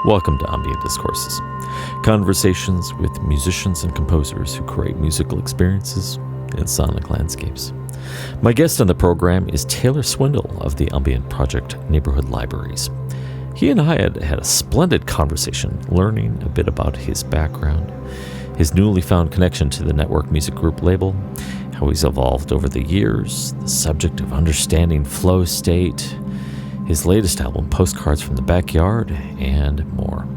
Welcome to Ambient Discourses, conversations with musicians and composers who create musical experiences and sonic landscapes. My guest on the program is Taylor Swindell of the ambient project Neighborhood Libaries. He and I had a splendid conversation, learning a bit about his background, his newly found connection to the Nettwerk Music Group label, how he's evolved over the years, the subject of understanding flow state, his latest album, Postcards from the Backyard, and more.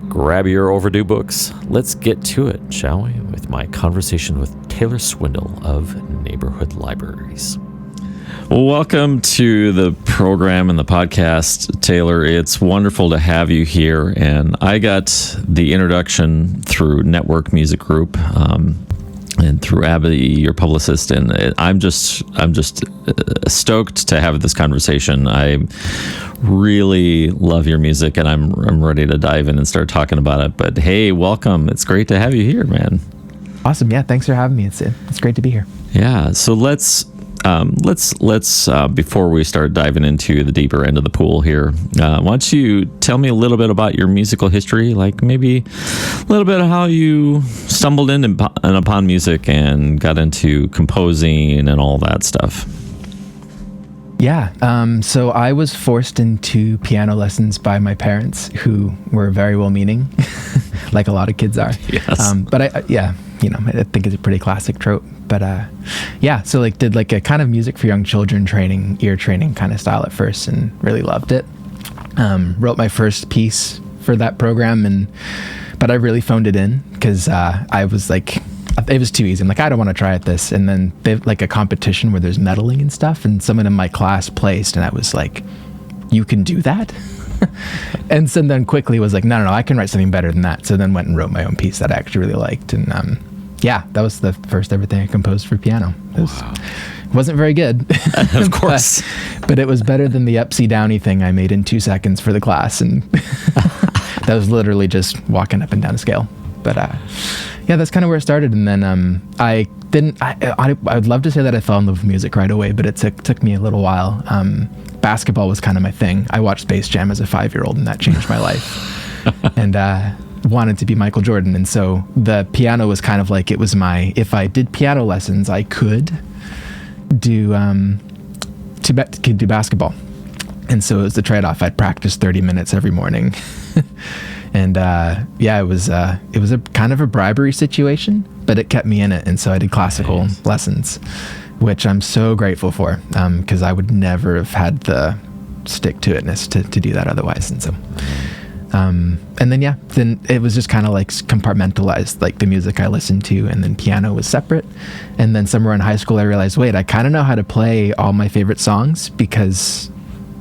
Grab your overdue books. Let's get to it, shall we? With my conversation with Taylor Swindell of Neighborhood Libaries. Welcome to the program and the podcast, Taylor. It's wonderful to have you here. And I got the introduction through Nettwerk Music Group and through Abby, your publicist. And I'm just stoked to have this conversation. I really love your music, and I'm ready to dive in and start talking about it. But hey, welcome. It's great to have you here, man. Awesome. Yeah, thanks for having me. It's great to be here. Yeah. So let's before we start diving into the deeper end of the pool here, why don't you tell me a little bit about your musical history, like maybe a little bit of how you stumbled in and upon music and got into composing and all that stuff. Yeah. So I was forced into piano lessons by my parents, who were very well-meaning, like a lot of kids are. Yes. But I think it's a pretty classic trope. But so did a kind of music for young children training, ear training kind of style at first, and really loved it. Wrote my first piece for that program, but I really phoned it in because I was like, it was too easy. I'm like, I don't want to try at this. And then they have a competition where there's medaling and stuff, and someone in my class placed, and I was like, you can do that? And so then quickly was like, no, I can write something better than that. So then went and wrote my own piece that I actually really liked. And that was the first ever thing I composed for piano. It wasn't very good. Of course. but it was better than the upsy downy thing I made in 2 seconds for the class. And that was literally just walking up and down a scale. But that's kind of where it started. And then I would love to say that I fell in love with music right away, but it took me a little while. Basketball was kind of my thing. I watched Space Jam as a 5-year-old, and that changed my life. And wanted to be Michael Jordan. And so the piano was kind of like, it was if I did piano lessons, I could do basketball. And so it was the trade-off. I'd practice 30 minutes every morning. And it was a kind of a bribery situation, but it kept me in it. And so I did classical lessons, which I'm so grateful for, because I would never have had the stick-to-itness to do that otherwise. And so then it was just kind of compartmentalized, like the music I listened to, and then piano was separate. And then somewhere in high school, I realized, wait, I kind of know how to play all my favorite songs, because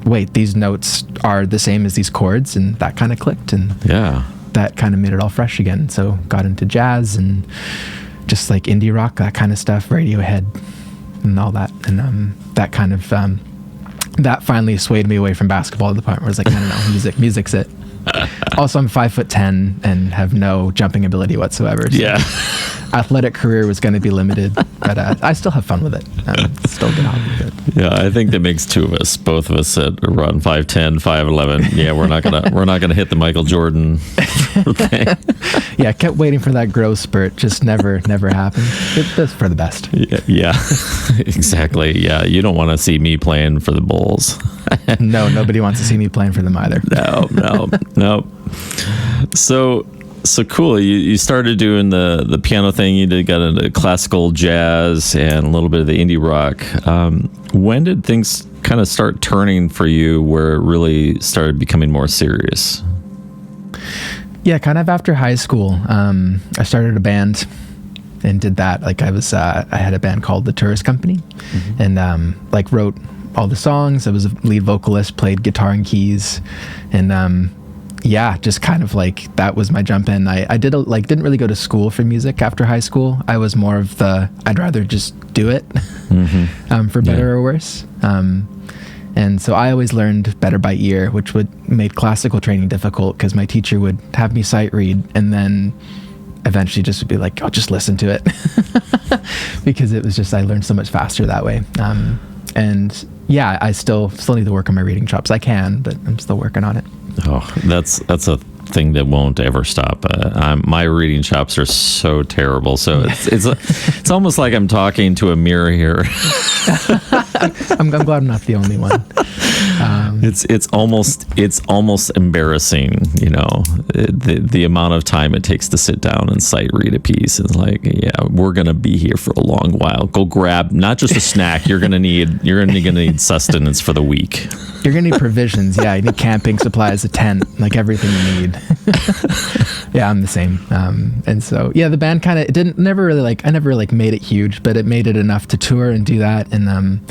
wait, these notes are the same as these chords, and that kind of clicked, and that kind of made it all fresh again. So got into jazz and just indie rock, that kind of stuff, Radiohead and all that. And that kind of that finally swayed me away from basketball to the point where I was like, no, music's it. Also, I'm 5'10" and have no jumping ability whatsoever. So athletic career was going to be limited, but I still have fun with it. Still good hobby. But. Yeah, I think that makes two of us. Both of us that run 5'10", 5'11". Yeah, we're not gonna hit the Michael Jordan thing. Yeah, I kept waiting for that growth spurt. Just never happened. That's for the best. Yeah, exactly. Yeah, you don't want to see me playing for the Bulls. No, nobody wants to see me playing for them either. No. So cool. You started doing the piano thing. You got into classical jazz and a little bit of the indie rock. When did things kind of start turning for you where it really started becoming more serious? Yeah, kind of after high school. I started a band and did that. I had a band called The Tourist Company, and wrote all the songs. I was a lead vocalist, played guitar and keys, and just kind of that was my jump in. I didn't really go to school for music after high school. I was more of I'd rather just do it, for better or worse. And so I always learned better by ear, which made classical training difficult because my teacher would have me sight read and then eventually just would be like, oh, just listen to it. Because it was just, I learned so much faster that way. And yeah, I still need to work on my reading chops. I can, but I'm still working on it. Oh, that's a thing that won't ever stop. My reading chops are so terrible. So it's almost like I'm talking to a mirror here. I'm glad I'm not the only one. It's almost embarrassing, the amount of time it takes to sit down and sight read a piece. It's like, yeah, we're gonna be here for a long while. Go grab not just a snack. You're gonna need sustenance for the week. You're gonna need provisions. Yeah, you need camping supplies, a tent, like everything you need. Yeah, I'm the same. And so yeah, the band kind of I never really made it huge, but it made it enough to tour and do that, and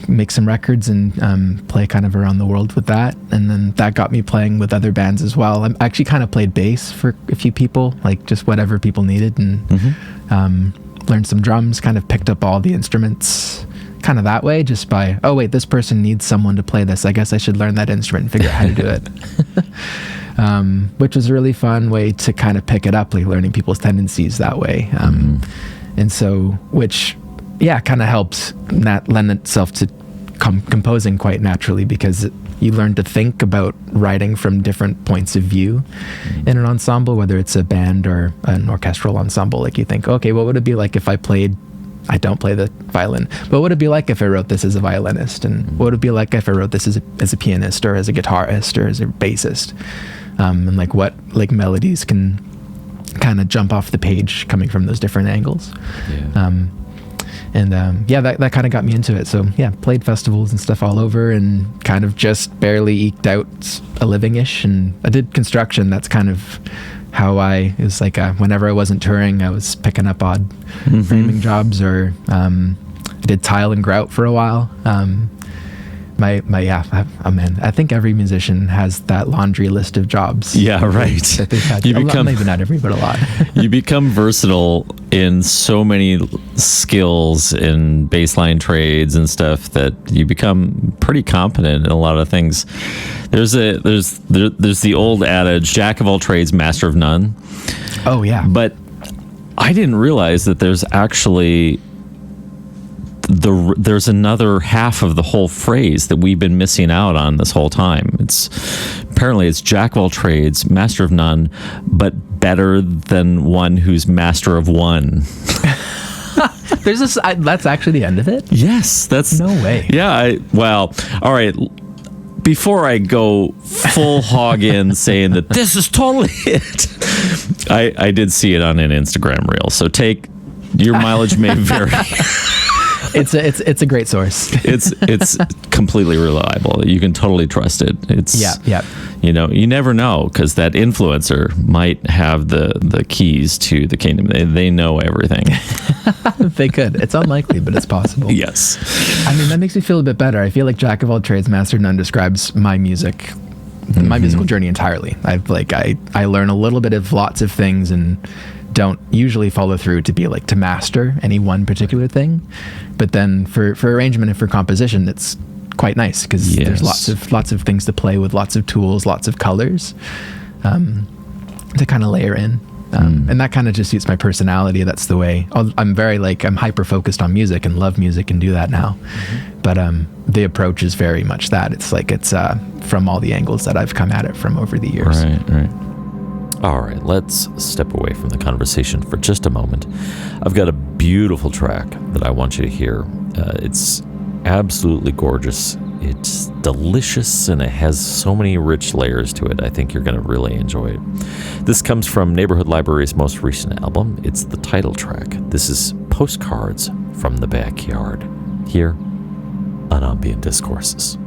make some records and play kind of around the world with that. And then that got me playing with other bands as well. I actually kind of played bass for a few people, like just whatever people needed, and learned some drums, kind of picked up all the instruments kind of that way, just by, oh wait, this person needs someone to play this. I guess I should learn that instrument and figure out how to do it. Which was a really fun way to kind of pick it up, like learning people's tendencies that way. And so, which, yeah, kind of helps lend itself to composing quite naturally, because you learn to think about writing from different points of view in an ensemble, whether it's a band or an orchestral ensemble. Like you think, okay, what would it be like if I don't play the violin, but what would it be like if I wrote this as a violinist? And what would it be like if I wrote this as a pianist or as a guitarist or as a bassist? And like what like melodies can kind of jump off the page coming from those different angles. That kind of got me into it. So yeah, played festivals and stuff all over, and kind of just barely eked out a living-ish. And I did construction. That's kind of how it was like whenever I wasn't touring, I was picking up odd framing jobs, or I did tile and grout for a while. I think every musician has that laundry list of jobs. Yeah, right. That they've had. Maybe not every, but a lot. You become versatile in so many skills in baseline trades and stuff that you become pretty competent in a lot of things. There's the old adage, jack of all trades, master of none. Oh yeah. But I didn't realize that there's actually there's another half of the whole phrase that we've been missing out on this whole time. It's jack of all trades, master of none, but better than one who's master of one. There's this. That's actually the end of it. Yes, that's no way. Yeah. All right. Before I go full hog in saying that this is totally it, I did see it on an Instagram reel. So take your mileage may vary. It's a great source. It's completely reliable. You can totally trust it. It's you never know, because that influencer might have the keys to the kingdom. They know everything. They could. It's unlikely, but it's possible. Yes. I mean, that makes me feel a bit better. I feel like jack of all trades, master of none describes my music, my musical journey entirely. I learn a little bit of lots of things and don't usually follow through to master any one particular thing. But then for arrangement and for composition, it's quite nice, because there's lots of things to play with, lots of tools, lots of colors to kind of layer in. And that kind of just suits my personality. That's the way I'm I'm hyper focused on music and love music and do that now. But the approach is very much that. It's from all the angles that I've come at it from over the years. Right. All right, let's step away from the conversation for just a moment. I've got a beautiful track that I want you to hear. It's absolutely gorgeous. It's delicious, and it has so many rich layers to it. I think you're going to really enjoy it. This comes from Neighborhood Libaries' most recent album. It's the title track. This is Postcards from the Backyard, here on Ambient Discourses.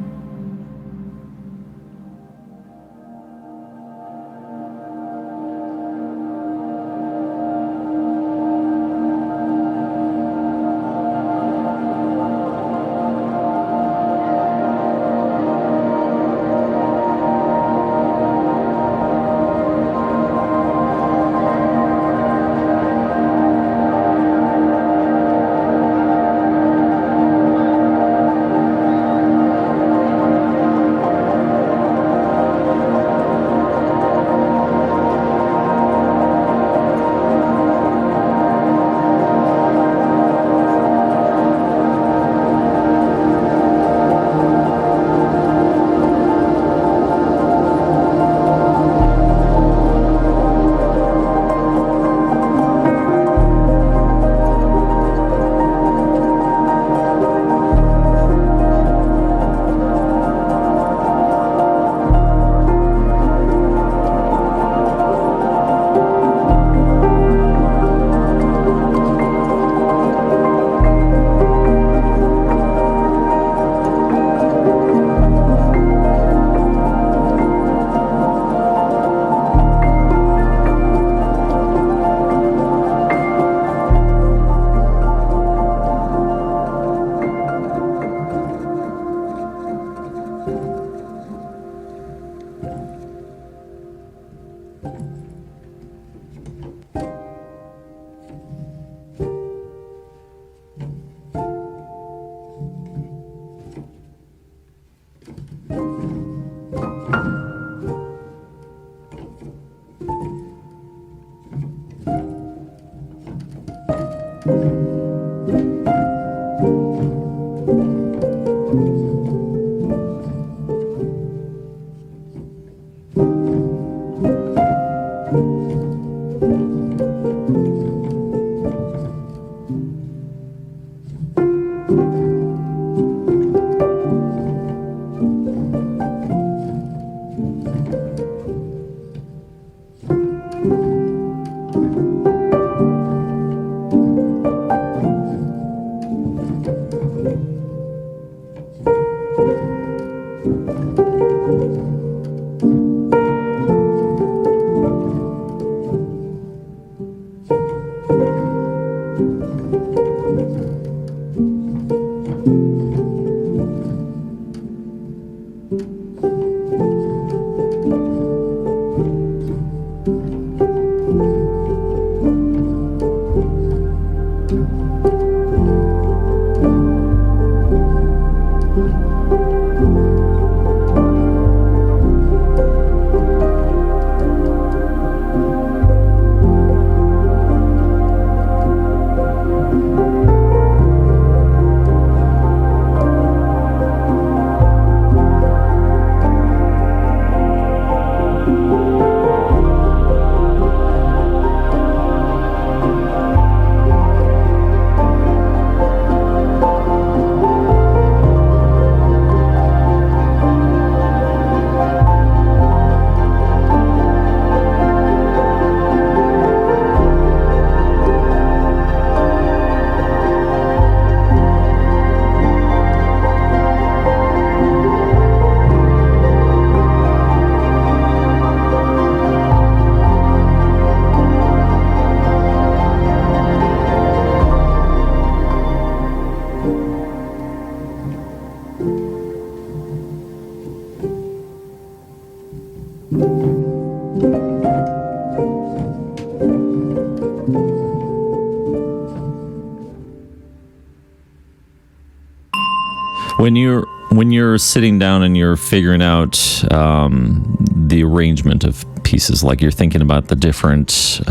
When you're sitting down and you're figuring out the arrangement of pieces, like you're thinking about the different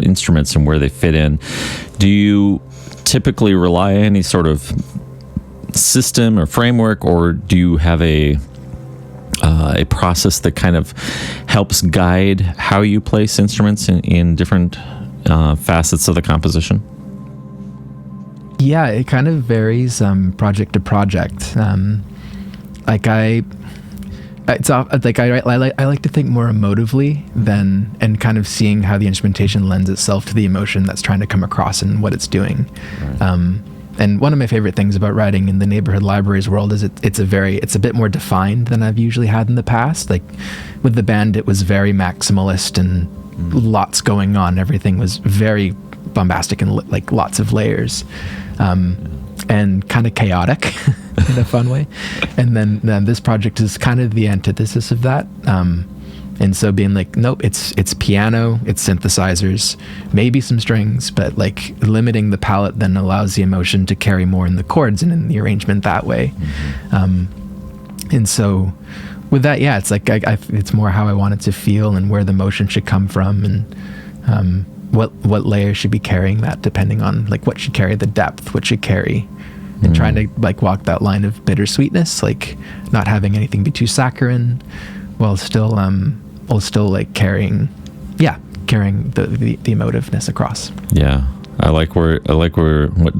instruments and where they fit in, do you typically rely on any sort of system or framework, or do you have a process that kind of helps guide how you place instruments in different facets of the composition? Yeah, it kind of varies project to project. I like to think more emotively and kind of seeing how the instrumentation lends itself to the emotion that's trying to come across and what it's doing. Right. And one of my favorite things about writing in the Neighborhood Libaries world is it's a bit more defined than I've usually had in the past. Like with the band, it was very maximalist and lots going on. Everything was very bombastic and like lots of layers. And kind of chaotic in a fun way. And then this project is kind of the antithesis of that. And so being like, nope, it's piano, it's synthesizers, maybe some strings, but like limiting the palette then allows the emotion to carry more in the chords and in the arrangement that way. Mm-hmm. And so with that, yeah, it's like it's more how I want it to feel and where the motion should come from, and what layer should be carrying that, depending on like what should carry the depth, what should carry, and trying to like walk that line of bittersweetness, like not having anything be too saccharine, while still like carrying the emotiveness across. Yeah, I like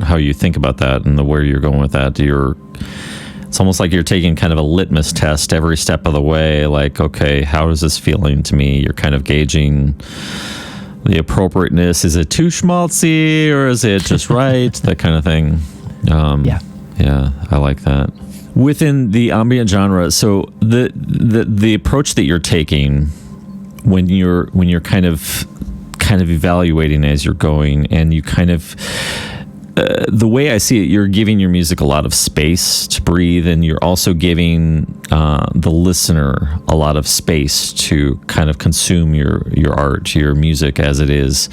how you think about that and where you're going with that. It's almost like you're taking kind of a litmus test every step of the way. Like, okay, how is this feeling to me? You're kind of gauging the appropriateness. Is it too schmaltzy or is it just right? That kind of thing. Yeah, I like that. Within the ambient genre, so the approach that you're taking when you're kind of evaluating as you're going, and you kind of the way I see it, you're giving your music a lot of space to breathe, and you're also giving the listener a lot of space to kind of consume your art, your music as it is.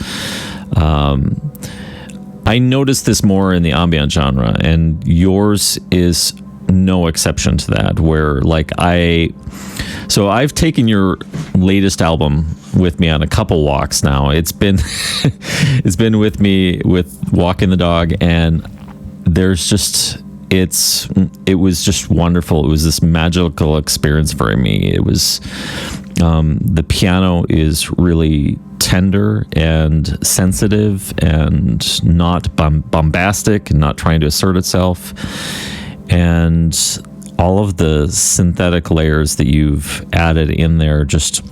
I noticed this more in the ambient genre, and yours is no exception to that, where like I've taken your latest album with me on a couple walks now. It's been with me with walking the dog, and it was just wonderful. It was this magical experience for me. It was the piano is really tender and sensitive and not bombastic and not trying to assert itself. And all of the synthetic layers that you've added in there just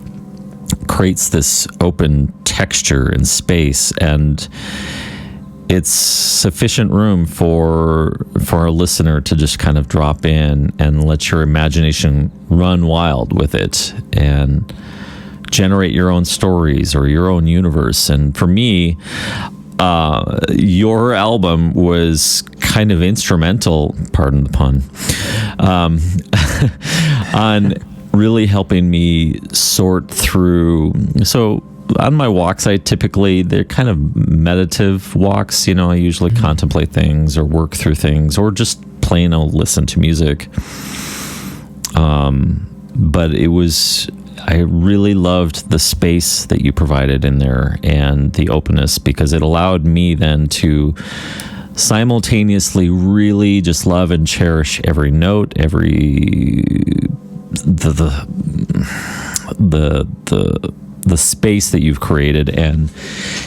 creates this open texture and space, and it's sufficient room for a listener to just kind of drop in and let your imagination run wild with it and generate your own stories or your own universe. And for me, your album was kind of instrumental, pardon the pun, on really helping me sort through. So on my walks, they're kind of meditative walks. You know, I usually contemplate things or work through things or just plain old listen to music. But I really loved the space that you provided in there and the openness, because it allowed me then to simultaneously really just love and cherish every note, the space that you've created, and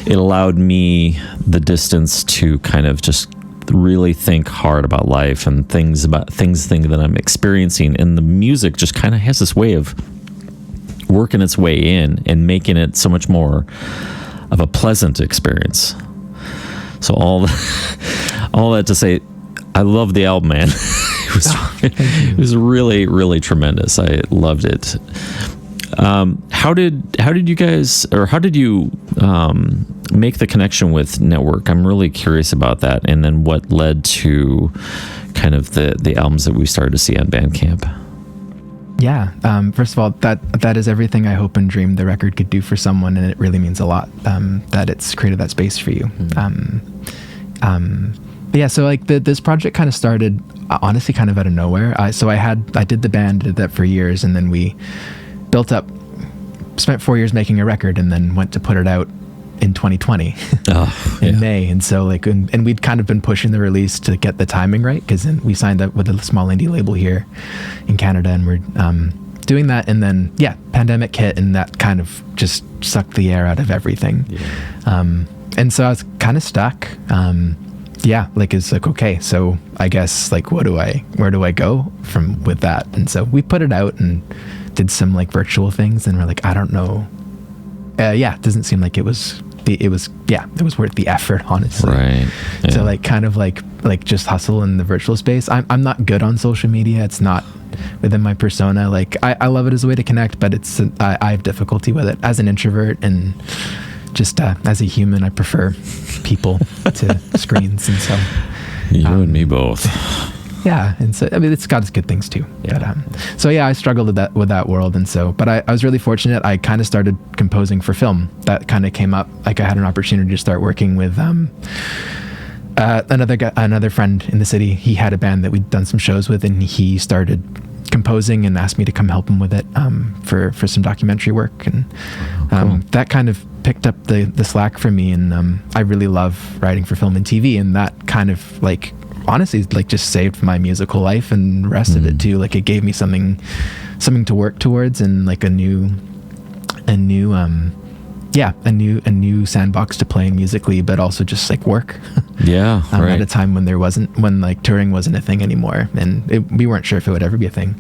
it allowed me the distance to kind of just really think hard about life and things that I'm experiencing. And the music just kind of has this way of working its way in and making it so much more of a pleasant experience. So all that to say, I love the album, man. It was really, really tremendous. I loved it. How did you guys, or how did you make the connection with Nettwerk? I'm really curious about that, and then what led to kind of the albums that we started to see on Bandcamp. Yeah. First of all, that is everything I hope and dream the record could do for someone, and it really means a lot that it's created that space for you. But yeah, so like this project kind of started honestly kind of out of nowhere. I did the band, did that for years, and then we built up, spent 4 years making a record, and then went to put it out in 2020 in May. And so like, and we'd kind of been pushing the release to get the timing right, because then we signed up with a small indie label here in Canada, and we're doing that. And then, pandemic hit, and that kind of just sucked the air out of everything. And so I was kind of stuck. It's like, okay, so I guess like, where do I go with that? And so we put it out and did some like virtual things, and we're like, I don't know. It doesn't seem like it was worth the effort, honestly. Right. Yeah. So like kind of like just hustle in the virtual space. I'm not good on social media. It's not within my persona. Like I love it as a way to connect, but I have difficulty with it as an introvert, and just as a human, I prefer people to screens. And so you and me both. Yeah, and so I mean, it's got its good things too. Yeah. But, I struggled with that world, and so. But I was really fortunate. I kind of started composing for film. That kind of came up. Like I had an opportunity to start working with another friend in the city. He had a band that we'd done some shows with, and he started composing and asked me to come help him with it for some documentary work, and cool. That kind of picked up the slack for me. And I really love writing for film and TV, and that kind of like, honestly, like just saved my musical life and rested it too. Like it gave me something to work towards, and like a new sandbox to play musically, but also just like work. Yeah. Right. At a time when like touring wasn't a thing anymore, and we weren't sure if it would ever be a thing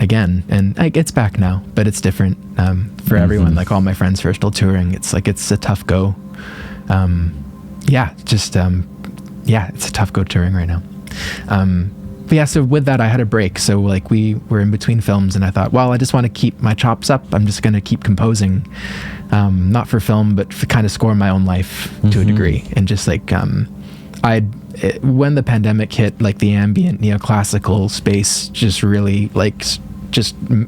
again. And it's back now, but it's different for everyone. Like all my friends who are still touring, it's like it's a tough go. It's a tough go touring right now. So with that, I had a break. So like we were in between films, and I thought, well, I just want to keep my chops up. I'm just going to keep composing, not for film, but to kind of score my own life to a degree. And just like, when the pandemic hit, like the ambient neoclassical space just really like,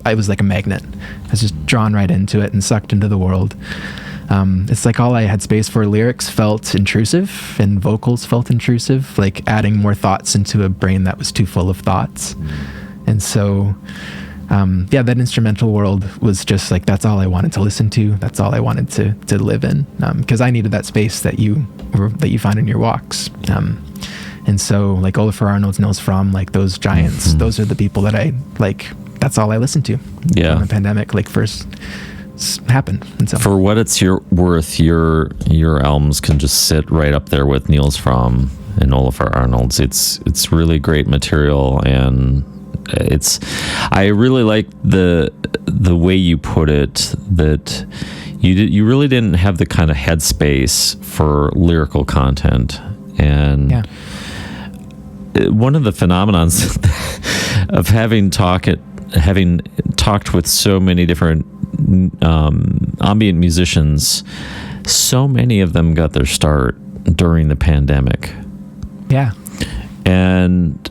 I was like a magnet. I was just drawn right into it and sucked into the world. It's like all I had space for. Lyrics felt intrusive, and vocals felt intrusive, like adding more thoughts into a brain that was too full of thoughts. And so, that instrumental world was just like, that's all I wanted to listen to. That's all I wanted to live in, because I needed that space that you find in your walks. And so like Olafur Arnalds, Nils Fromm, like those giants, those are the people that I like. That's all I listened to. Yeah. When the pandemic like first happened. And so, for what it's worth, your albums can just sit right up there with Nils Fromm and Olafur Arnalds. It's really great material, and I really like the way you put it, that you really didn't have the kind of headspace for lyrical content. And one of the phenomenons of having talked with so many different ambient musicians, so many of them got their start during the pandemic. Yeah. And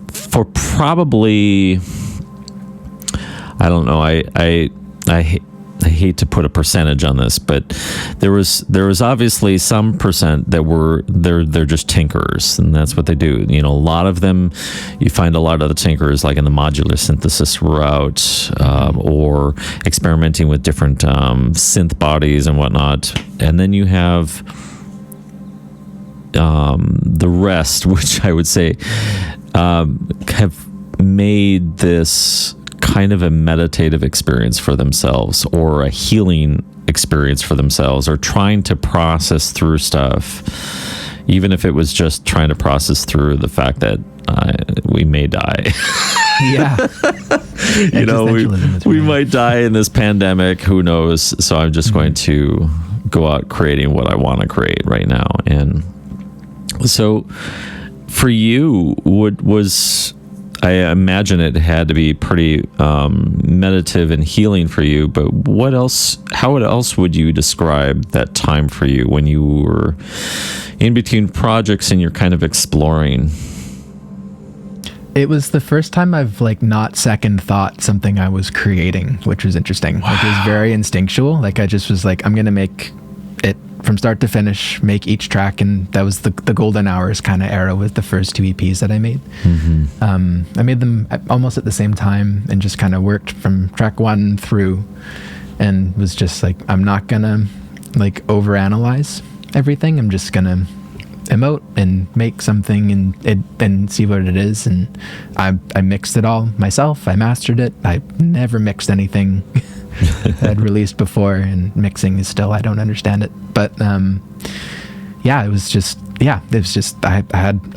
for probably, I don't know, I hate to put a percentage on this, but there was obviously some percent that they're just tinkerers, and that's what they do. A lot of them, you find a lot of the tinkerers like in the modular synthesis route, or experimenting with different synth bodies and whatnot. And then you have the rest, which I would say have made this kind of a meditative experience for themselves, or a healing experience for themselves, or trying to process through stuff, even if it was just trying to process through the fact that we may die. Yeah. we might die in this pandemic, who knows? So I'm just going to go out creating what I want to create right now. And so for you, I imagine it had to be pretty meditative and healing for you, but how else would you describe that time for you when you were in between projects and you're kind of exploring? It was the first time I've not second thought something I was creating, which was interesting. Wow. It was very instinctual. I just was I'm going to make it from start to finish, make each track. And that was the golden hours kind of era with the first 2 EPs that I made. Mm-hmm. I made them almost at the same time, and just kind of worked from track 1 through, and was just I'm not going to overanalyze everything. I'm just going to emote and make something and see what it is. And I mixed it all myself. I mastered it. I never mixed anything that I'd released before, and mixing is still, I don't understand it. But it was just I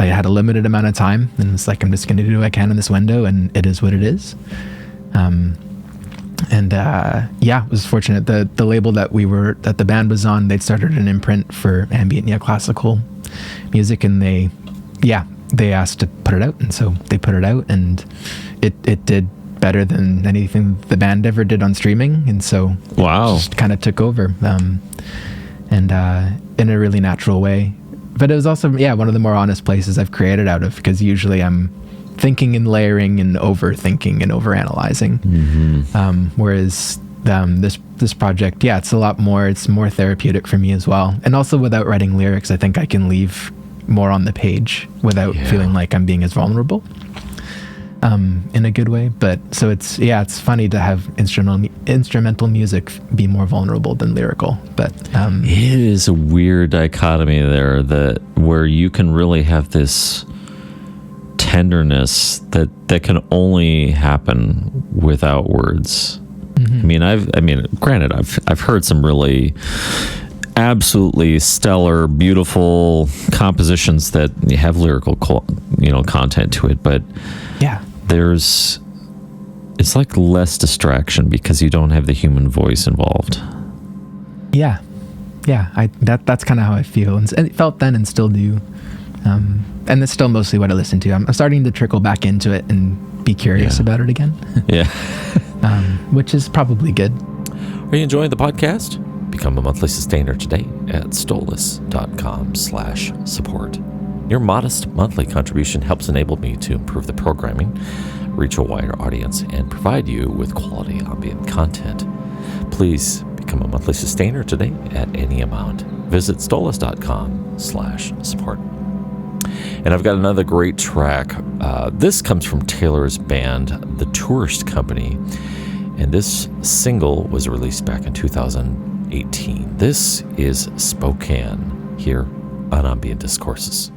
had a limited amount of time, and it's I'm just going to do what I can in this window, and it is what it is. It was fortunate. The label that the band was on, they'd started an imprint for ambient neoclassical music, and they asked to put it out, and so they put it out, and it did better than anything the band ever did on streaming, and so wow, just kind of took over, and in a really natural way. But it was also one of the more honest places I've created out of, because usually I'm thinking and layering and overthinking and overanalyzing, whereas this project, it's a lot more. It's more therapeutic for me as well, and also without writing lyrics, I think I can leave more on the page without feeling like I'm being as vulnerable. In a good way. But so it's funny to have instrumental music be more vulnerable than lyrical. But it is a weird dichotomy there, where you can really have this tenderness that can only happen without words. Mm-hmm. Granted, I've heard some really absolutely stellar, beautiful compositions that have lyrical content to it, but it's less distraction because you don't have the human voice involved. That's kind of how I feel, and it felt then and still do, and it's still mostly what I listen to. I'm starting to trickle back into it and be curious about it again. Which is probably good. Are you enjoying the podcast? Become a monthly sustainer today at stolus.com/support. Your modest monthly contribution helps enable me to improve the programming, reach a wider audience, and provide you with quality ambient content. Please become a monthly sustainer today at any amount. Visit stolus.com/support. And I've got another great track. This comes from Taylor's band, The Tourist Company, and this single was released back in 2018. This is Spokane, here on Ambient Discourses.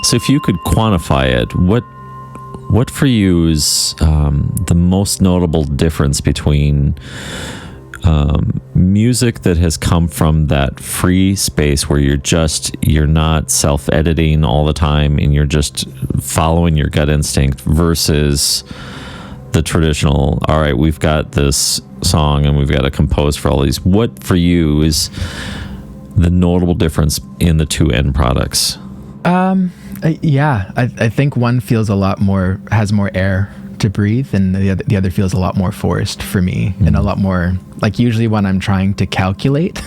So if you could quantify it, what for you is the most notable difference between music that has come from that free space where you're not self-editing all the time and you're just following your gut instinct versus the traditional, all right, we've got this song and we've got to compose for all these. What for you is the notable difference in the two end products? I think one feels has more air to breathe, and the other feels a lot more forced for me, and a lot more like, usually when I'm trying to calculate,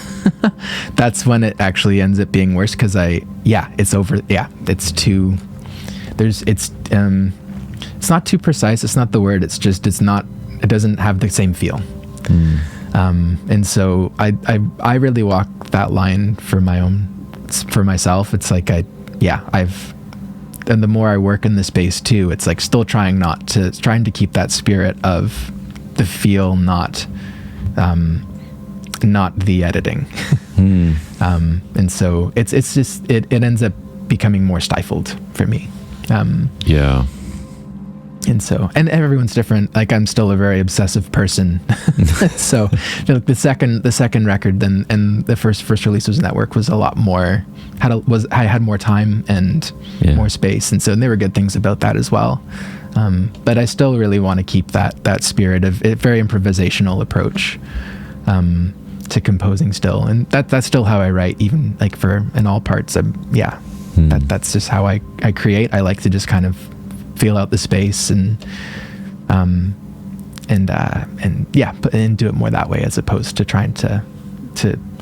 that's when it actually ends up being worse, because it's not too precise. It's not the word. It doesn't have the same feel. And so I really walk that line for myself. It's like and the more I work in the space too, it's like still trying to keep that spirit of the feel, not the editing. And so it's just, it ends up becoming more stifled for me. And so, and everyone's different. Like, I'm still a very obsessive person. So the second record and the first release was Nettwerk was a lot more, I had more time and more space. And so there were good things about that as well. But I still really want to keep that spirit of a very improvisational approach to composing still. And that's still how I write, even like in all parts. That's just how I create. I like to just kind of feel out the space and do it more that way, as opposed to trying to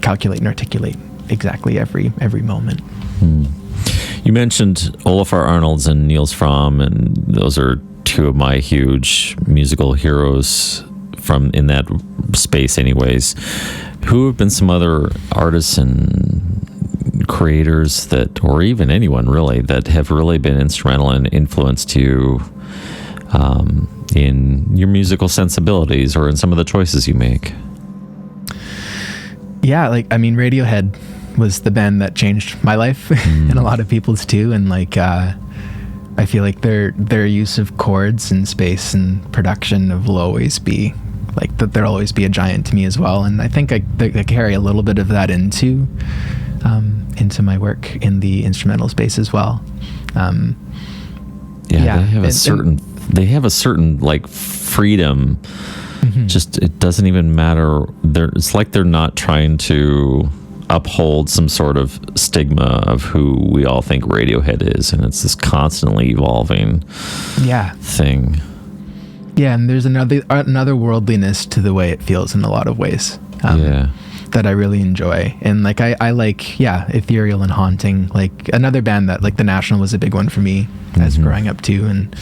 calculate and articulate exactly every moment. You mentioned Olafur Arnalds and Niels Fromm, and those are two of my huge musical heroes from in that space anyways. Who have been some other artists and creators that, or even anyone really, that have really been instrumental and influenced you in your musical sensibilities or in some of the choices you make? Yeah, like, I mean, Radiohead was the band that changed my life and a lot of people's too. And like, I feel like their use of chords and space and production will always be like that. There'll always be a giant to me as well. And I think I carry a little bit of that into my work in the instrumental space as well. They have a certain like freedom. Just, it doesn't even matter. It's like they're not trying to uphold some sort of stigma of who we all think Radiohead is, and it's this constantly evolving thing. Yeah, and there's another worldliness to the way it feels in a lot of ways. That I really enjoy. And like I like ethereal and haunting. Like, another band that, like, The National was a big one for me as growing up too. And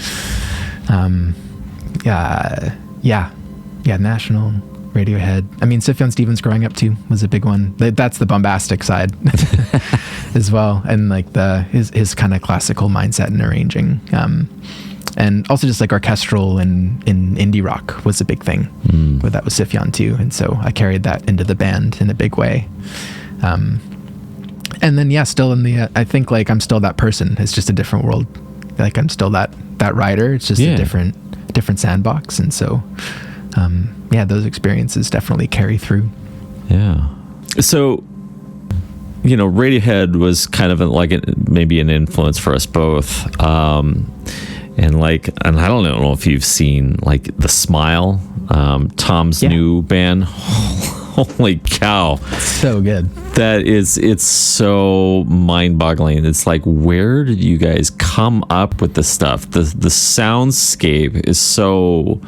National, Radiohead. I mean, Sufjan Stevens growing up too was a big one. That's the bombastic side as well, and like his kind of classical mindset in arranging. And also just like orchestral and in indie rock was a big thing. But that was Sufjan too, and so I carried that into the band in a big way. And then still in the I think like I'm still that person. It's just a different world. Like, I'm still that writer. It's just a different sandbox. And so those experiences definitely carry through. So, Radiohead was kind of maybe an influence for us both. And I don't know if you've seen like The Smile, Tom's new band. Holy cow. So good. It's so mind-boggling. It's like, where did you guys come up with this stuff? The soundscape is so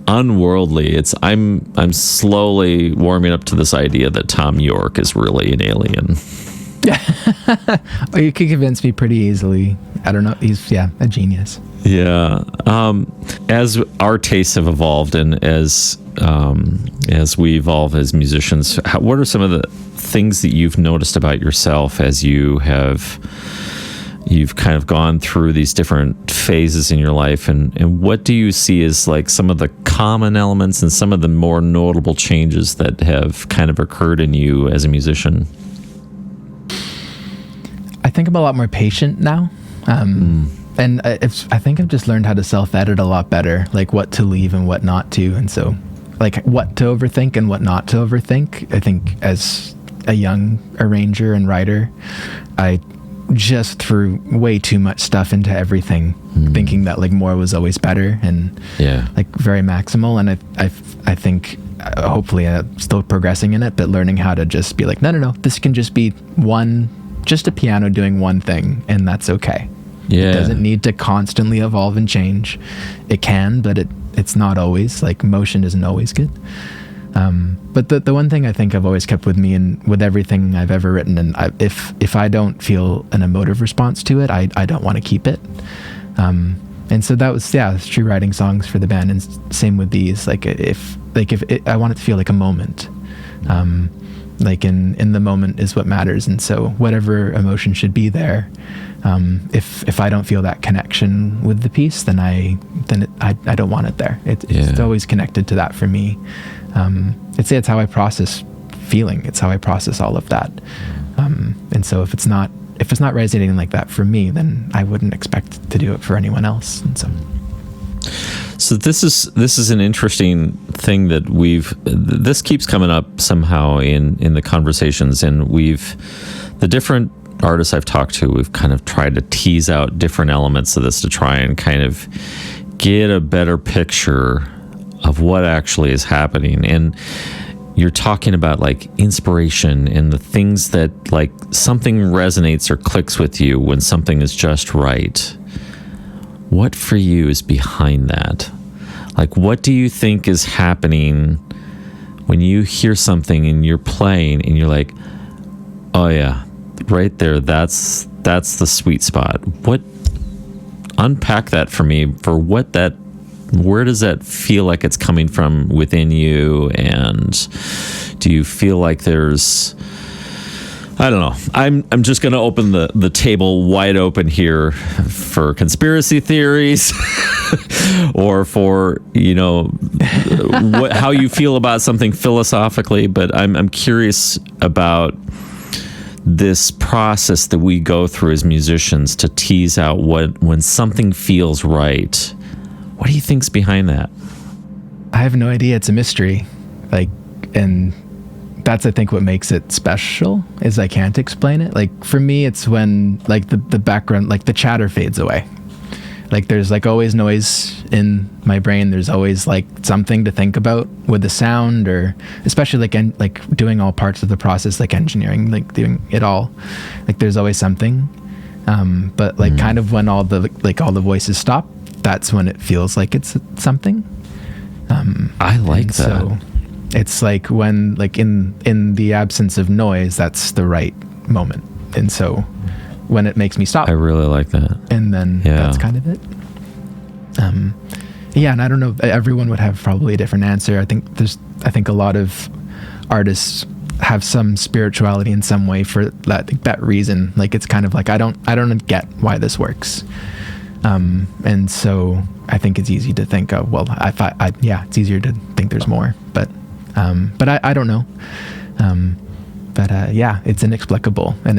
unworldly. I'm slowly warming up to this idea that Tom York is really an alien. You could convince me pretty easily. I don't know. He's a genius. As our tastes have evolved, and as we evolve as musicians, what are some of the things that you've noticed about yourself as you've kind of gone through these different phases in your life, and what do you see as like some of the common elements and some of the more notable changes that have kind of occurred in you as a musician? I think I'm a lot more patient now. And I think I've just learned how to self-edit a lot better, like what to leave and what not to. And so like what to overthink and what not to overthink. I think as a young arranger and writer, I just threw way too much stuff into everything, thinking that like more was always better and like very maximal. And I think hopefully I'm still progressing in it, but learning how to just be like, no, this can just be just a piano doing one thing, and that's okay. It doesn't need to constantly evolve and change. It can, but it's not always. Like motion isn't always good. But the one thing I think I've always kept with me and with everything I've ever written, and if I don't feel an emotive response to it, I don't want to keep it. And so that was it's true writing songs for the band, and same with these. Like if I want it to feel like a moment. Like in the moment is what matters, and so whatever emotion should be there. If I don't feel that connection with the piece, then I don't want it there. It's always connected to that for me. I'd say it's how I process feeling. It's how I process all of that. And so if it's not resonating like that for me, then I wouldn't expect to do it for anyone else. And so this is an interesting thing that this keeps coming up somehow in the conversations, and the different artists I've talked to, we've kind of tried to tease out different elements of this to try and kind of get a better picture of what actually is happening. And you're talking about like inspiration and the things that like something resonates or clicks with you when something is just right. What for you is behind that? Like, what do you think is happening when you hear something and you're playing and you're like, oh yeah, right there, that's the sweet spot. Unpack that for me, for where does that feel like it's coming from within you? And do you feel like there's, I don't know, I'm just going to open the table wide open here for conspiracy theories or for, how you feel about something philosophically, but I'm curious about this process that we go through as musicians to tease out when something feels right. What do you think's behind that? I have no idea. It's a mystery. And that's, I think, what makes it special is I can't explain it. Like for me, it's when like the background, like the chatter fades away. Like there's like always noise in my brain. There's always like something to think about with the sound, or especially like doing all parts of the process, like engineering, like doing it all. Like there's always something. But like kind of when all the voices stop, that's when it feels like it's something. I like that. So it's like when like in the absence of noise, that's the right moment. And so when it makes me stop, I really like that. And then that's kind of it. And I don't know, everyone would have probably a different answer. I think a lot of artists have some spirituality in some way for that reason. Like it's kind of like I don't get why this works. And so I think it's easy to think of, well, it's easier to think there's more, but I don't know. It's inexplicable, and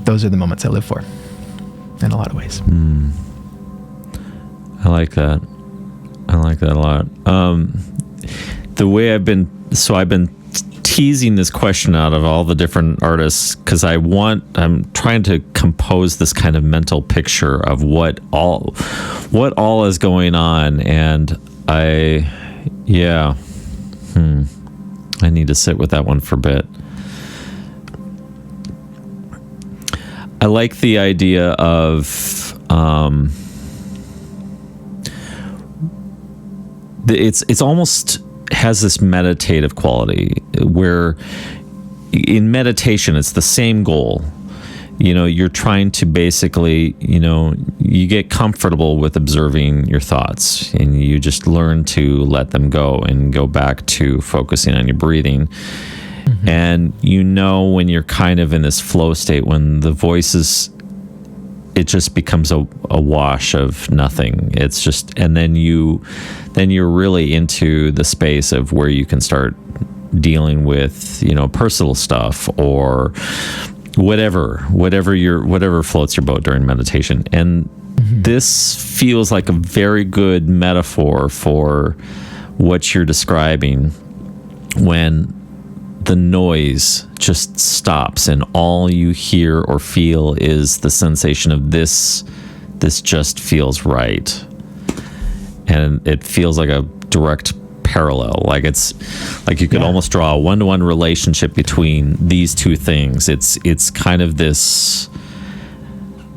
those are the moments I live for in a lot of ways. I like that a lot. The way I've been teasing this question out of all the different artists, because I'm trying to compose this kind of mental picture of what all is going on, and I need to sit with that one for a bit. I like the idea of it's almost has this meditative quality where in meditation it's the same goal. You're trying to basically, you get comfortable with observing your thoughts, and you just learn to let them go and go back to focusing on your breathing. Mm-hmm. And when you're kind of in this flow state, when the voices, it just becomes a wash of nothing. It's just, and then you're really into the space of where you can start dealing with, personal stuff, or whatever floats your boat during meditation. And this feels like a very good metaphor for what you're describing, when the noise just stops and all you hear or feel is the sensation of this just feels right. And it feels like a direct parallel. Like it's like you could almost draw a one-to-one relationship between these two things. It's kind of this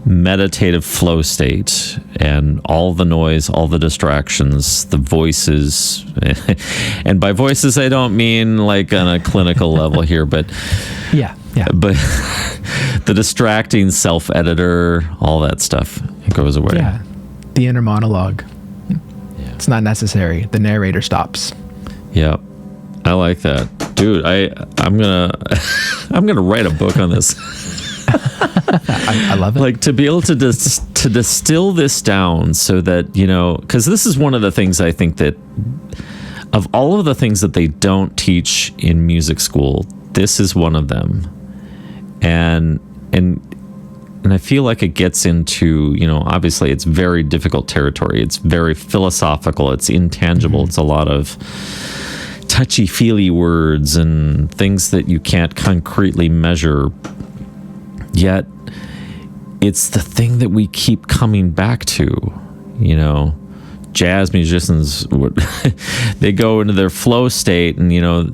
meditative flow state, and all the noise, all the distractions, the voices, and by voices I don't mean like on a clinical level here, but but the distracting self-editor, all that stuff, it goes away. Yeah, the inner monologue. It's not necessary. The narrator stops. Yeah, I like that, dude. I'm gonna write a book on this. I love it. Like, to be able to distill this down so that, you know, because this is one of the things I think that of all of the things that they don't teach in music school, this is one of them. And I feel like it gets into, you know, obviously it's very difficult territory. It's very philosophical. It's intangible. It's a lot of touchy-feely words and things that you can't concretely measure. Yet it's the thing that we keep coming back to. You know, jazz musicians, they go into their flow state, and, you know,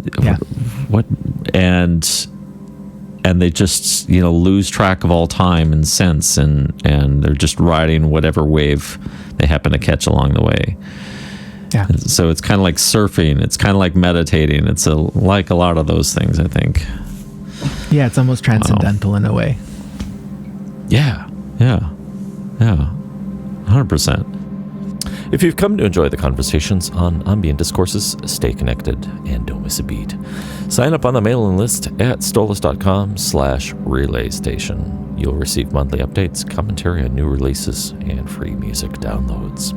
and they just, you know, lose track of all time and sense, and they're just riding whatever wave they happen to catch along the way. Yeah. So it's kind of like surfing. It's kind of like meditating. It's like a lot of those things, I think. Yeah, it's almost transcendental in a way. Yeah. 100%. If you've come to enjoy the conversations on Ambient Discourses, stay connected and don't miss a beat. Sign up on the mailing list at stolus.com/relay station. You'll receive monthly updates, commentary on new releases, and free music downloads.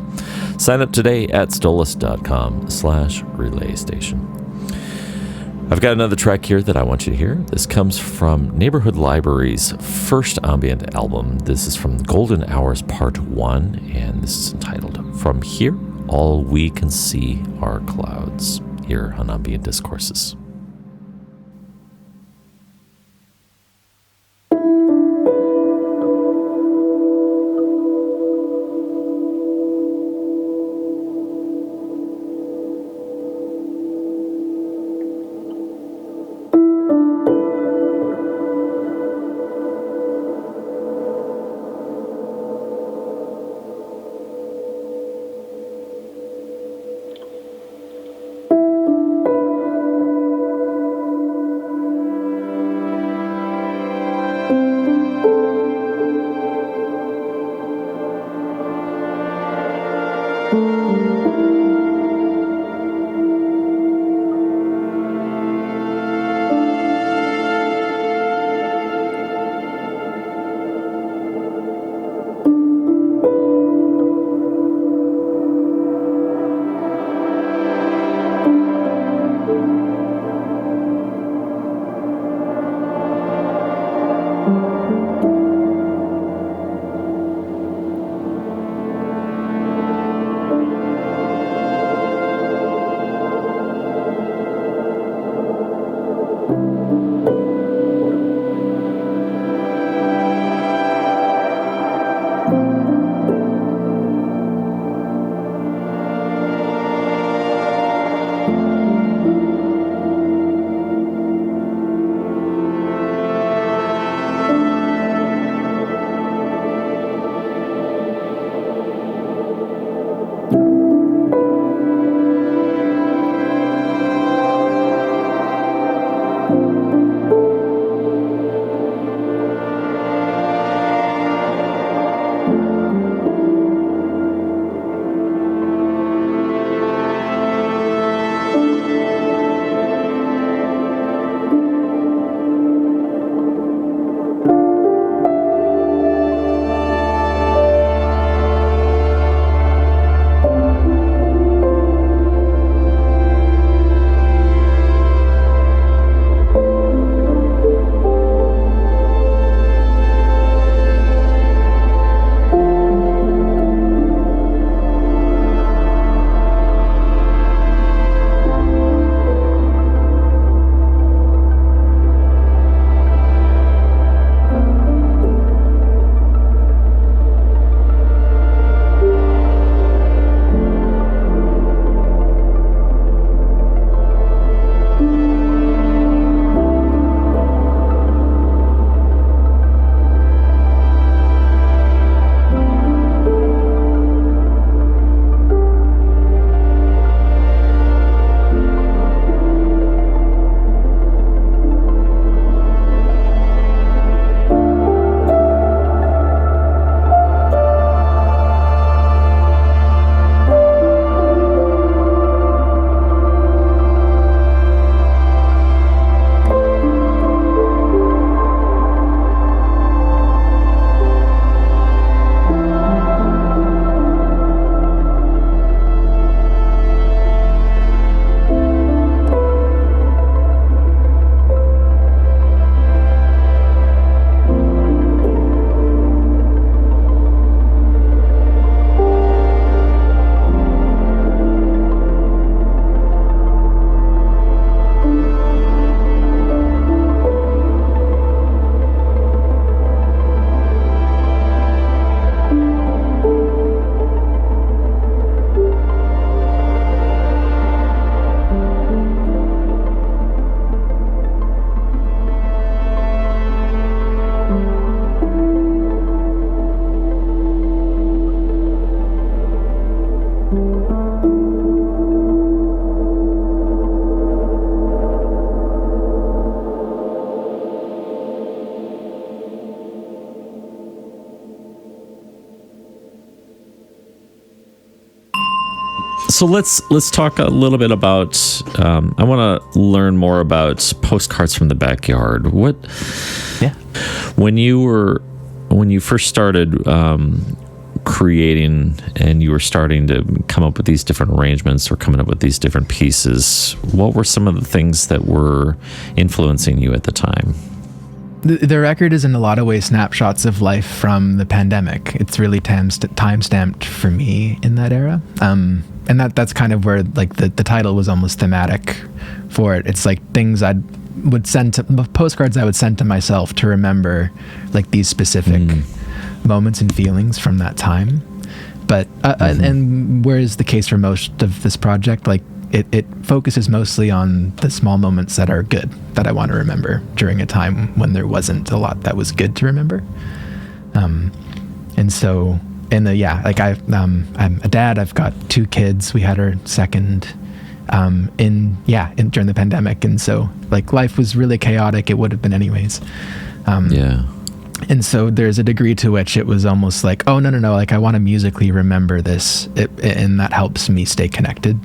Sign up today at stolus.com/relay station. I've got another track here that I want you to hear. This comes from Neighborhood Libaries' first ambient album. This is from Golden Hours Part 1, and this is entitled From Here, All We Can See Are Clouds, here on Ambient Discourses. So let's talk a little bit about. I want to learn more about Postcards from the Backyard. Yeah. When you first started creating, and you were starting to come up with these different arrangements or coming up with these different pieces, what were some of the things that were influencing you at the time? The record is in a lot of ways snapshots of life from the pandemic. It's really time-stamped for me in that era. And that's kind of where like the title was almost thematic for it. It's like things postcards I would send to myself to remember like these specific moments and feelings from that time. But and whereas the case for most of this project, like it focuses mostly on the small moments that are good that I want to remember during a time when there wasn't a lot that was good to remember. And so I'm a dad. I've got 2 kids. We had our second during the pandemic, and so like life was really chaotic. It would have been anyways. And so there's a degree to which it was almost like, oh, no, like I want to musically remember this, and that helps me stay connected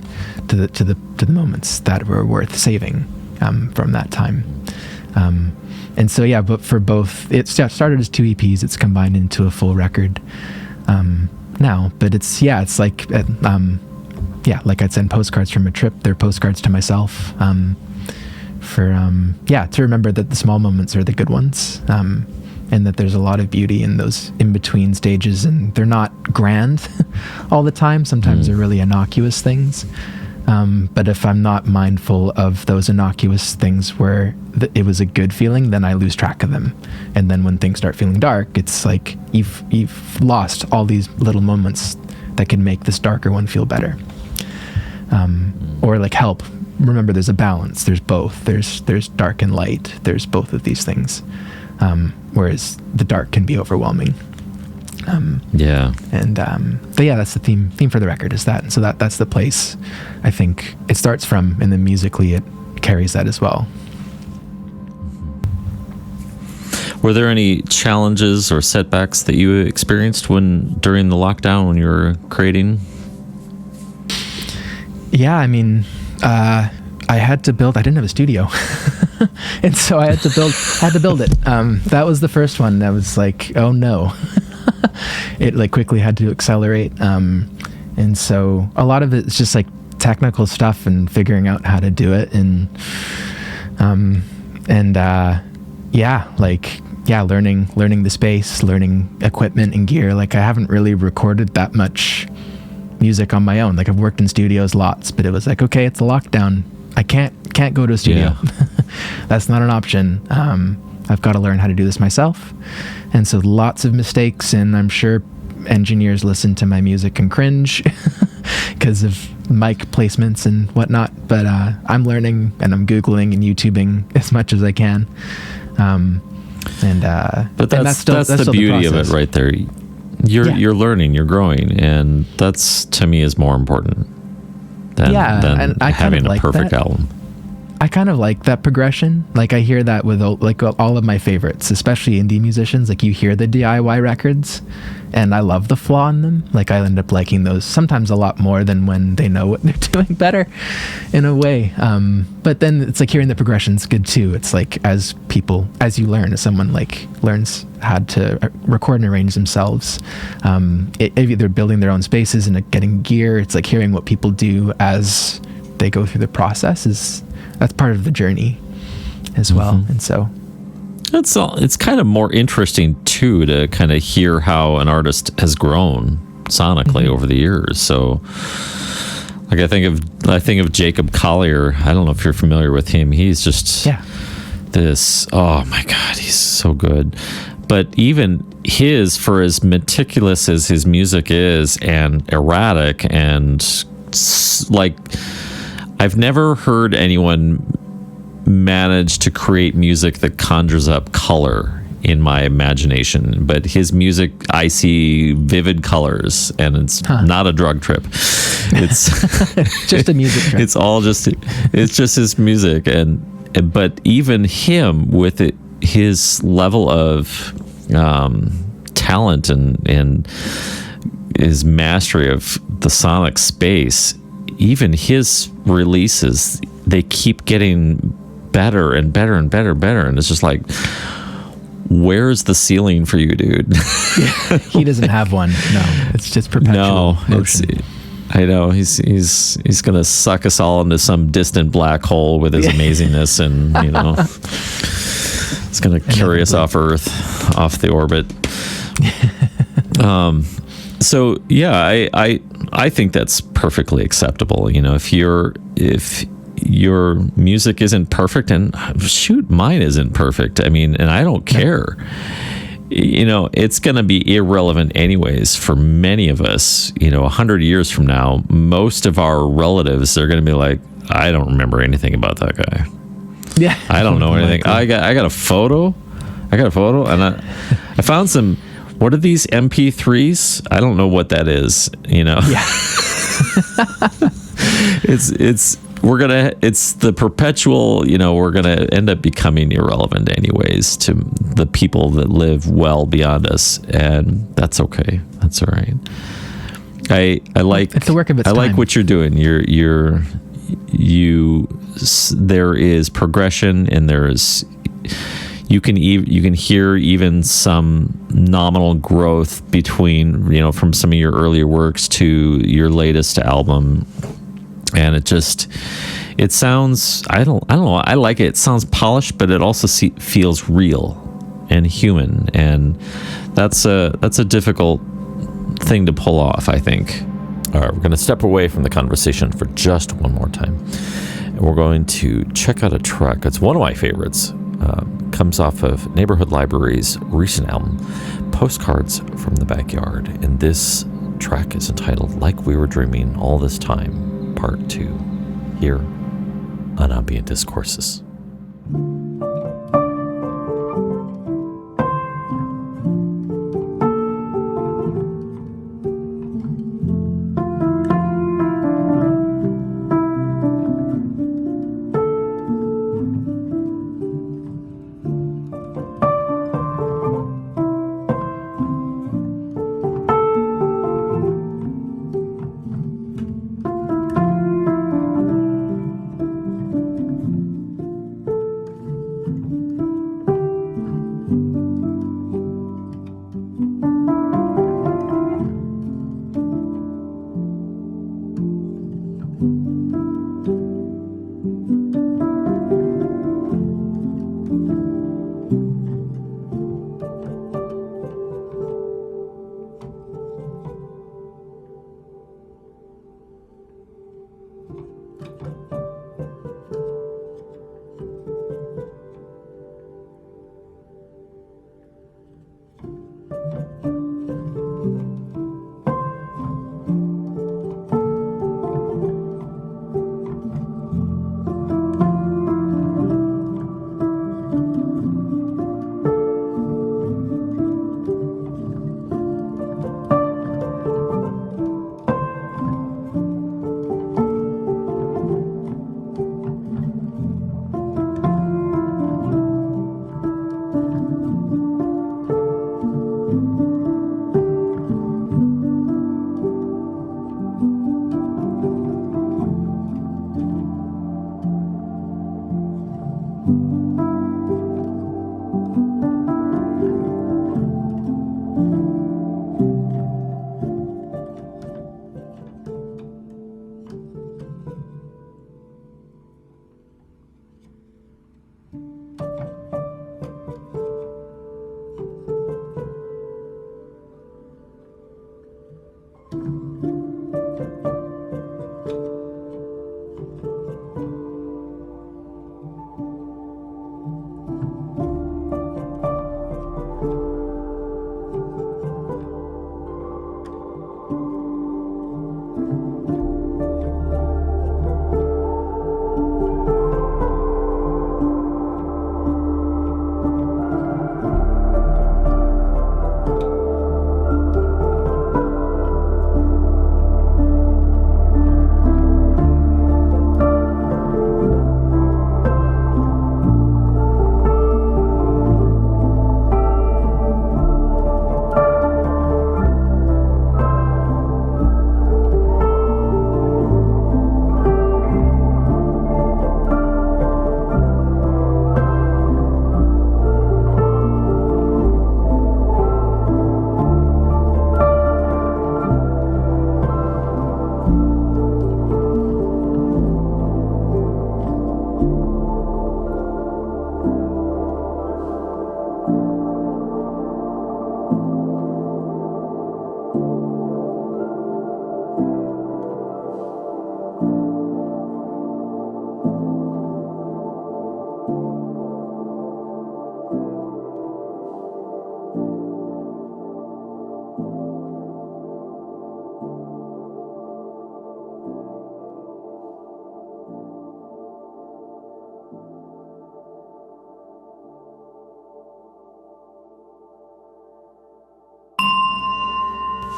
to the moments that were worth saving from that time. And so but for both, it started as 2 EPs. It's combined into a full record now. But it's like like I'd send postcards from a trip. They're postcards to myself to remember that the small moments are the good ones. And that there's a lot of beauty in those in-between stages, and they're not grand all the time. Sometimes they're really innocuous things. But if I'm not mindful of those innocuous things where it was a good feeling, then I lose track of them. And then when things start feeling dark, it's like you've lost all these little moments that can make this darker one feel better. Or like help. Remember, there's a balance. There's both. There's dark and light. There's both of these things. Whereas the dark can be overwhelming. That's the theme for the record, is that. And so that's the place I think it starts from, and then musically it carries that as well. Were there any challenges or setbacks that you experienced during the lockdown when you were creating? Yeah, I mean, I didn't have a studio. And so I had to build it. That was the first one. I was like, oh no. It like quickly had to accelerate. And so a lot of it is just like technical stuff and figuring out how to do it. Learning the space, learning equipment and gear. Like I haven't really recorded that much music on my own. Like I've worked in studios lots, but it was like, okay, it's a lockdown. I can't go to a studio. Yeah. That's not an option. I've got to learn how to do this myself. And so lots of mistakes, and I'm sure engineers listen to my music and cringe because of mic placements and whatnot. But I'm learning, and I'm Googling and YouTubing as much as I can. But that's the beauty of it right there. You're learning, you're growing, and that's, to me, is more important than having a perfect album. I kind of like that progression. Like I hear that with all of my favorites, especially indie musicians. Like you hear the DIY records, and I love the flaw in them. Like I end up liking those sometimes a lot more than when they know what they're doing better, in a way. But then it's like hearing the progression's good too. It's like as you learn, as someone like learns how to record and arrange themselves, either building their own spaces and getting gear. It's like hearing what people do as they go through the process that's part of the journey as well. And so it's kind of more interesting too to kind of hear how an artist has grown sonically over the years. So like I think of Jacob Collier. I don't know if you're familiar with him. He's just this, oh my God, he's so good. But even for as meticulous as his music is and erratic and like, I've never heard anyone manage to create music that conjures up color in my imagination. But his music, I see vivid colors, and it's not a drug trip. It's just a music trip. It's just his music, but even him with his level of talent and his mastery of the sonic space, even his releases, they keep getting better and better and better and better. And it's just like, where's the ceiling for you, dude? He doesn't have one. No, it's just perpetual motion. I know he's gonna suck us all into some distant black hole with his amazingness, and it's gonna carry us off Earth, off the orbit. So yeah, I think that's perfectly acceptable. If your music isn't perfect, and shoot, mine isn't perfect. I mean, and I don't care. It's going to be irrelevant anyways for many of us. 100 years from now, most of our relatives are going to be like, I don't remember anything about that guy. Yeah. I don't know anything. I got a photo. And I found some, what are these MP3s? I don't know what that is, Yeah. It's the perpetual, we're going to end up becoming irrelevant anyways to the people that live well beyond us. And that's okay. That's all right. I like, it's the work of its time. I like what you're doing. There is progression, and you can hear even some nominal growth between, from some of your earlier works to your latest album. And it sounds, I don't know, I like it. It sounds polished, but it also feels real and human. And that's a difficult thing to pull off, I think. All right, we're going to step away from the conversation for just one more time. And we're going to check out a track. It's one of my favorites. Comes off of Neighborhood Libaries' recent album, Postcards from the Backyard. And this track is entitled Like We Were Dreaming All This Time, Part 2, here on Ambient Discourses.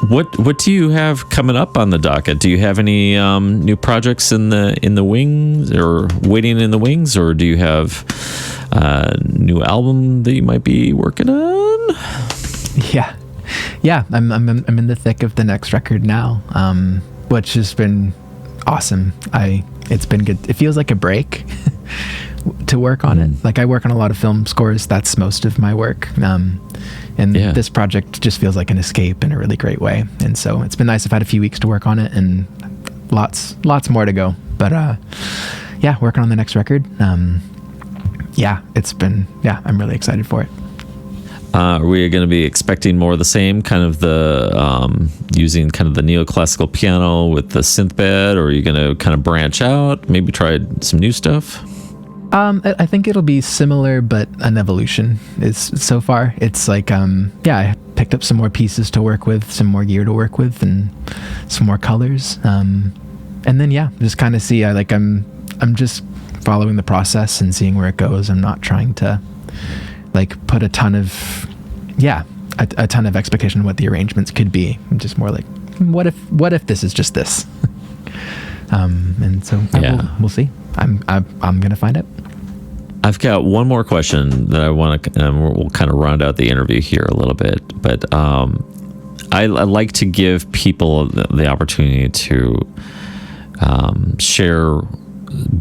What do you have coming up on the docket? Do you have any new projects in the wings or waiting in the wings, or do you have a new album that you might be working on? Yeah. I'm in the thick of the next record now, which has been awesome. It's been good. It feels like a break to work on it. Like I work on a lot of film scores. That's most of my work. And this project just feels like an escape in a really great way. And so it's been nice. I've had a few weeks to work on it and lots more to go. But working on the next record. I'm really excited for it. Are we going to be expecting more of the same, kind of the using kind of the neoclassical piano with the synth bed, or are you going to kind of branch out, maybe try some new stuff? I think it'll be similar, but an evolution is so far. It's like, I picked up some more pieces to work with, some more gear to work with, and some more colors. And then, just kind of see, I'm just following the process and seeing where it goes. I'm not trying to like put a ton of expectation on what the arrangements could be. I'm just more like, what if this is just this? And so we'll see. I'm gonna find out. I've got one more question that I want to, and we'll kind of round out the interview here a little bit. But I like to give people the opportunity to share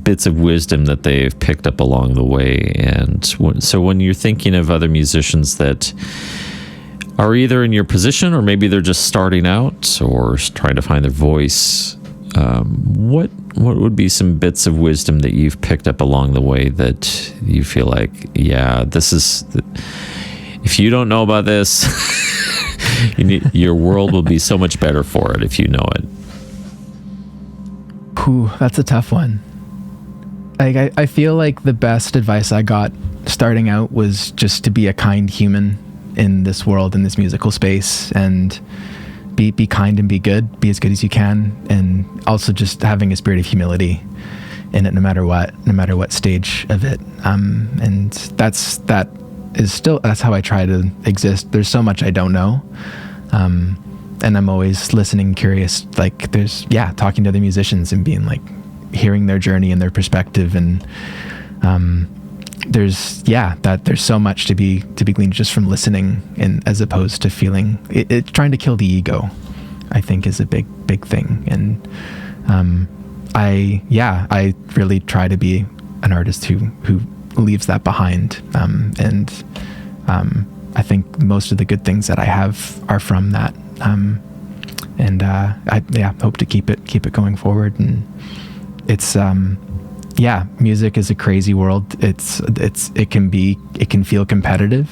bits of wisdom that they've picked up along the way. And so when you're thinking of other musicians that are either in your position, or maybe they're just starting out or trying to find their voice, what would be some bits of wisdom that you've picked up along the way that you feel like, this is, if you don't know about this, your world will be so much better for it if you know it? Ooh, that's a tough one. Like I feel like the best advice I got starting out was just to be a kind human in this world, in this musical space, and be kind and be good, be as good as you can, and also just having a spirit of humility in it, no matter what stage of it. And that's how I try to exist. There's so much I don't know, and I'm always listening, curious. Like talking to other musicians and being like, hearing their journey and their perspective, and there's so much to be gleaned just from listening, and as opposed to feeling it trying to kill the ego, I think is a big thing. And I really try to be an artist who leaves that behind, and I think most of the good things that I have are from that, and I hope to keep it going forward. And it's music is a crazy world. It can feel competitive,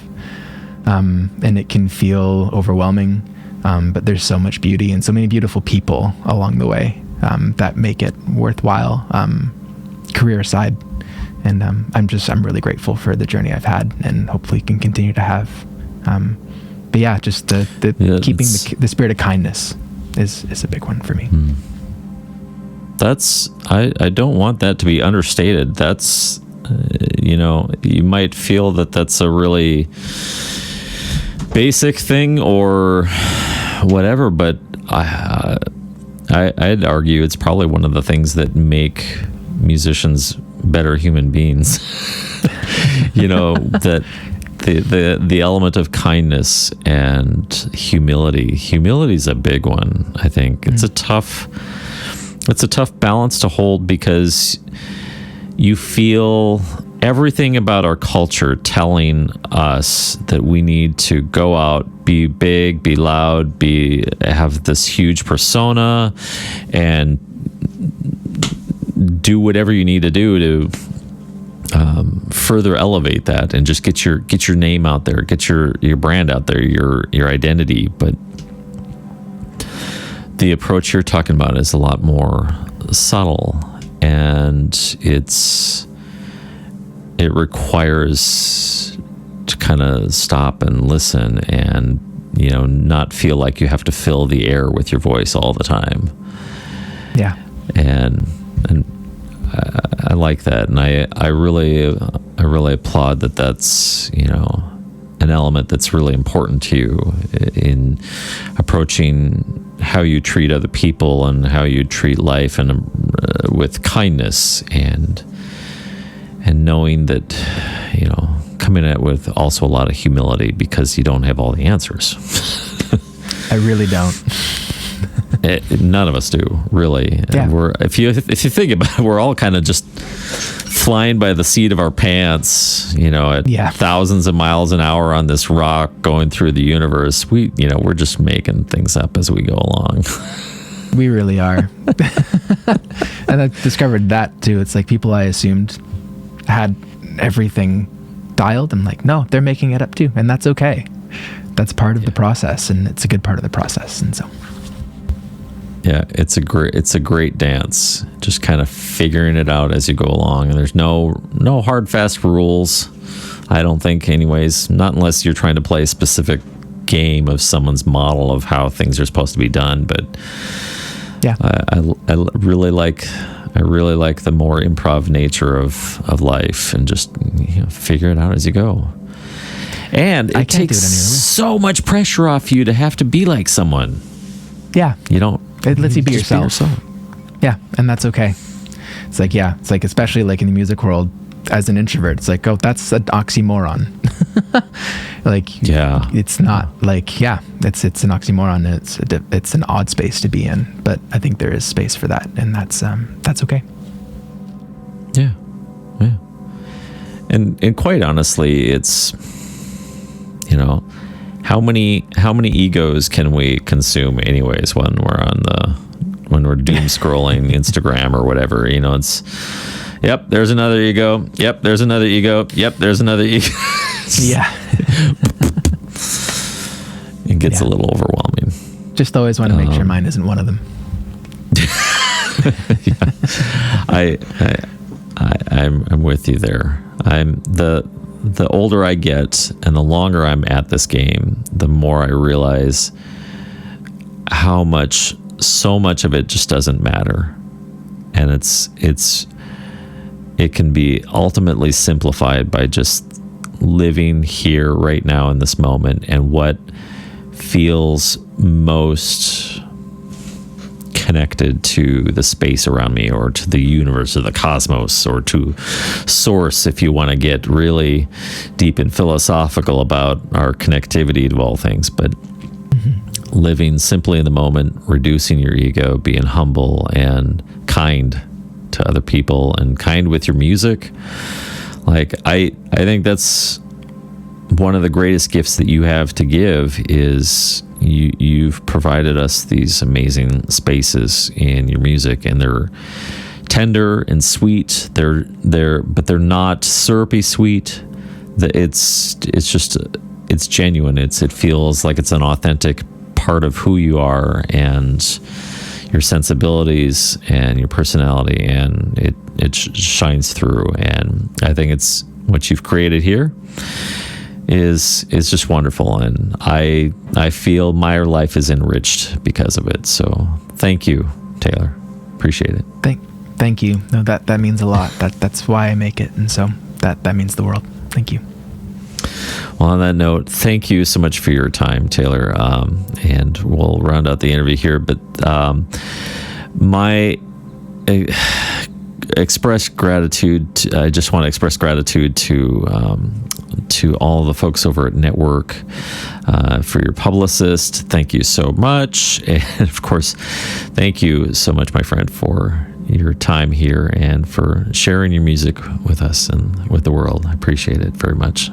and it can feel overwhelming, but there's so much beauty and so many beautiful people along the way that make it worthwhile, career aside. And I'm really grateful for the journey I've had, and hopefully can continue to have. Just keeping the spirit of kindness is a big one for me. That's, I don't want that to be understated. That's, you might feel that that's a really basic thing or whatever, but I'd argue it's probably one of the things that make musicians better human beings. That the element of kindness and humility. Humility is a big one, I think. It's a tough balance to hold, because you feel everything about our culture telling us that we need to go out, be big, be loud, have this huge persona, and do whatever you need to do to further elevate that, and just get your name out there, get your brand out there, your identity. But the approach you're talking about is a lot more subtle, and it requires to kind of stop and listen, and not feel like you have to fill the air with your voice all the time. Yeah. And I like that, and I really applaud that. That's an element that's really important to you in approaching how you treat other people and how you treat life, and with kindness and knowing that, coming at it with also a lot of humility, because you don't have all the answers. I really don't. None of us do, really. Yeah. If you think about it, we're all kind of just flying by the seat of our pants, at thousands of miles an hour on this rock going through the universe. We're just making things up as we go along. We really are. And I discovered that too. It's like people I assumed had everything dialed. I'm like, no, they're making it up too. And that's okay. That's part of the process, and it's a good part of the process. And so. Yeah, it's a great dance. Just kind of figuring it out as you go along, and there's no hard fast rules. I don't think, anyways. Not unless you're trying to play a specific game of someone's model of how things are supposed to be done. But yeah, I really like the more improv nature of life, and just figure it out as you go. And it takes so much pressure off you to have to be like someone. Yeah, it lets you be yourself. Yeah, and that's okay. It's like, especially like in the music world, as an introvert, it's like, oh, that's an oxymoron. It's not like, it's an oxymoron. It's an odd space to be in, but I think there is space for that, and that's okay. Yeah. And quite honestly, it's, how many egos can we consume anyways when we're doom scrolling Instagram or whatever? It's, yep, there's another ego. Yep, there's another ego. Yep, there's another ego. Yeah. It gets a little overwhelming. Just always want to make sure mine isn't one of them. I'm with you there. The older I get and the longer I'm at this game, the more I realize how so much of it just doesn't matter. And it can be ultimately simplified by just living here right now in this moment, and what feels most connected to the space around me, or to the universe, or the cosmos, or to source, if you want to get really deep and philosophical about our connectivity to all things. But living simply in the moment, reducing your ego, being humble and kind to other people, and kind with your music. Like, I think that's one of the greatest gifts that you have to give, is you've provided us these amazing spaces in your music, and they're tender and sweet. But they're not syrupy sweet. It's genuine. It feels like it's an authentic part of who you are, and your sensibilities and your personality, and it shines through. And I think it's what you've created here is just wonderful, and I feel my life is enriched because of it. So thank you, Taylor. Appreciate it. Thank you. No, that means a lot. That's why I make it, and so that means the world. Thank you. Well, on that note, thank you so much for your time, Taylor. And we'll round out the interview here. But express gratitude. I just want to express gratitude to all the folks over at Nettwerk, for your publicist. Thank you so much. And of course, thank you so much, my friend, for your time here and for sharing your music with us and with the world. I appreciate it very much.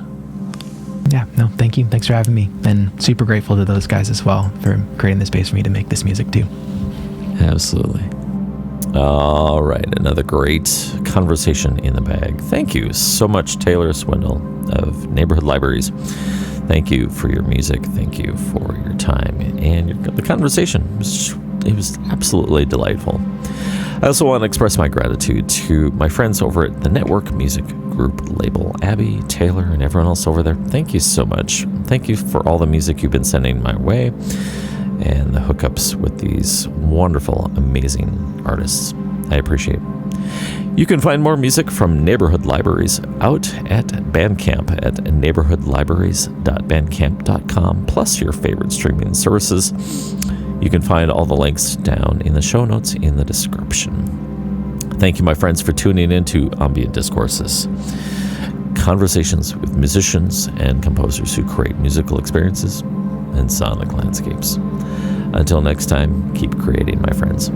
Yeah, no, thank you. Thanks for having me. And super grateful to those guys as well for creating the space for me to make this music too. Absolutely. All right, another great conversation in the bag. Thank you so much, Taylor Swindell of Neighborhood Libaries. Thank you for your music. Thank you for your time and the conversation. It was absolutely delightful. I also want to express my gratitude to my friends over at the Nettwerk Music Group label, Abby, Taylor, and everyone else over there. Thank you so much. Thank you for all the music you've been sending my way and the hookups with these wonderful, amazing artists. I appreciate it. You can find more music from Neighborhood Libaries out at Bandcamp at neighborhoodlibaries.bandcamp.com, plus your favorite streaming services. You can find all the links down in the show notes in the description. Thank you, my friends, for tuning in to Ambient Discourses, conversations with musicians and composers who create musical experiences and sonic landscapes. Until next time, keep creating, my friends.